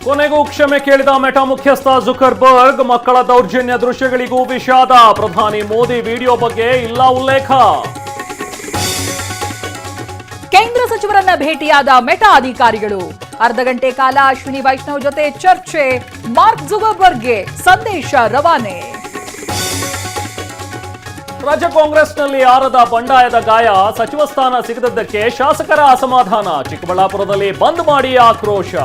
ಕೊನೆಗೂ ಕ್ಷಮೆ ಕೇಳಿದ ಮೆಟಾ ಮುಖ್ಯಸ್ಥ ಜುಕರ್ಬರ್ಗ್. ಮಕ್ಕಳ ದೌರ್ಜನ್ಯ ದೃಶ್ಯಗಳಿಗೂ ವಿಷಾದ. ಪ್ರಧಾನಿ ಮೋದಿ ವಿಡಿಯೋ ಬಗ್ಗೆ ಇಲ್ಲ ಉಲ್ಲೇಖ. ಕೇಂದ್ರ ಸಚಿವರನ್ನ ಭೇಟಿಯಾದ ಮೆಟಾ ಅಧಿಕಾರಿಗಳು. ಅರ್ಧ ಗಂಟೆ ಕಾಲ ಅಶ್ವಿನಿ ವೈಷ್ಣವ್ ಜೊತೆ ಚರ್ಚೆ. ಮಾರ್ಕ್ ಜುಕರ್ಬರ್ಗ್ಗೆ ಸಂದೇಶ ರವಾನೆ. ರಾಜ್ಯ ಕಾಂಗ್ರೆಸ್ನಲ್ಲಿ ಆರದ ಬಂಡಾಯದ ಗಾಯ. ಸಚಿವ ಸ್ಥಾನ ಸಿಗದಿದ್ದಕ್ಕೆ ಶಾಸಕರ ಅಸಮಾಧಾನ. ಚಿಕ್ಕಬಳ್ಳಾಪುರದಲ್ಲಿ ಬಂದ್ ಮಾಡಿ ಆಕ್ರೋಶ.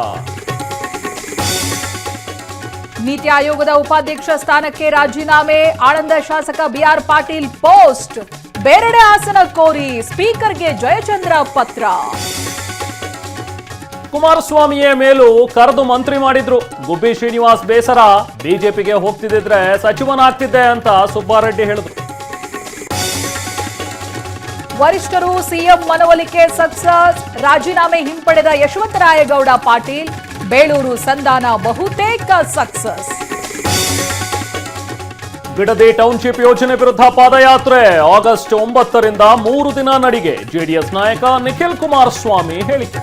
ನೀತಿ ಆಯೋಗದ ಉಪಾಧ್ಯಕ್ಷ ಸ್ಥಾನಕ್ಕೆ ರಾಜೀನಾಮೆ. ಆಳಂದ ಶಾಸಕ ಬಿಆರ್ ಪಾಟೀಲ್ ಪೋಸ್ಟ್. ಬೇರೆಡೆ ಆಸನ ಕೋರಿ ಸ್ಪೀಕರ್ಗೆ ಜಯಚಂದ್ರ ಪತ್ರ. ಕುಮಾರಸ್ವಾಮಿಯೇ ಮೇಲೂ ಕರೆದು ಮಂತ್ರಿ ಮಾಡಿದ್ರು. ಗುಬ್ಬಿ ಶ್ರೀನಿವಾಸ್ ಬೇಸರ. ಬಿಜೆಪಿಗೆ ಹೋಗ್ತಿದ್ರೆ ಸಚಿವನಾಗ್ತಿದ್ದೆ ಅಂತ ಸುಬ್ಬಾರೆಡ್ಡಿ ಹೇಳಿದ್ರು. ವರಿಷ್ಠರು ಸಿಎಂ ಮನವೊಲಿಕೆ ಸಕ್ಸಸ್. ರಾಜೀನಾಮೆ ಹಿಂಪಡೆದ ಯಶವಂತರಾಯಗೌಡ ಪಾಟೀಲ್. ಬೇಳೂರು ಸಂಧಾನ ಬಹುತೇಕ ಸಕ್ಸಸ್. ಬಿಡದಿ ಟೌನ್ಶಿಪ್ ಯೋಜನೆ ವಿರುದ್ಧ ಪಾದಯಾತ್ರೆ. ಆಗಸ್ಟ್ 9ರಿಂದ 3 ದಿನ ನಡಿಗೆ. ಜೆಡಿಎಸ್ ನಾಯಕ ನಿಖಿಲ್ ಕುಮಾರಸ್ವಾಮಿ ಹೇಳಿಕೆ.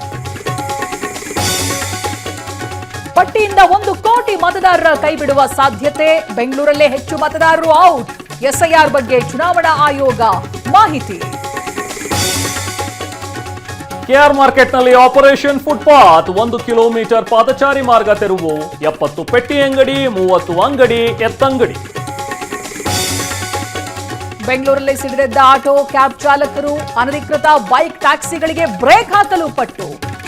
ಪಟ್ಟಿಯಿಂದ 1 ಕೋಟಿ ಮತದಾರರ ಕೈಬಿಡುವ ಸಾಧ್ಯತೆ. ಬೆಂಗಳೂರಲ್ಲೇ ಹೆಚ್ಚು ಮತದಾರರು ಔಟ್. ಎಸ್ಐಆರ್ ಬಗ್ಗೆ ಚುನಾವಣಾ ಆಯೋಗ ಮಾಹಿತಿ. ಕೆಆರ್ ಮಾರ್ಕೆಟ್ನಲ್ಲಿ ಆಪರೇಷನ್ ಫುಟ್ಪಾತ್. 1 ಕಿಲೋಮೀಟರ್ ಪಾದಚಾರಿ ಮಾರ್ಗ ತೆರವು. 70 ಪೆಟ್ಟಿ ಅಂಗಡಿ, 30 ಅಂಗಡಿ, ಎತ್ತಂಗಡಿ. ಬೆಂಗಳೂರಲ್ಲಿ ಸಿಡಿದೆದ್ದ ಆಟೋ, ಕ್ಯಾಬ್ ಚಾಲಕರು. ಅನಧಿಕೃತ ಬೈಕ್ ಟ್ಯಾಕ್ಸಿಗಳಿಗೆ ಬ್ರೇಕ್ ಹಾಕಲು ಪಟ್ಟು.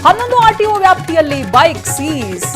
11 ಆರ್ಟಿಒ ವ್ಯಾಪ್ತಿಯಲ್ಲಿ ಬೈಕ್ ಸೀಸ್.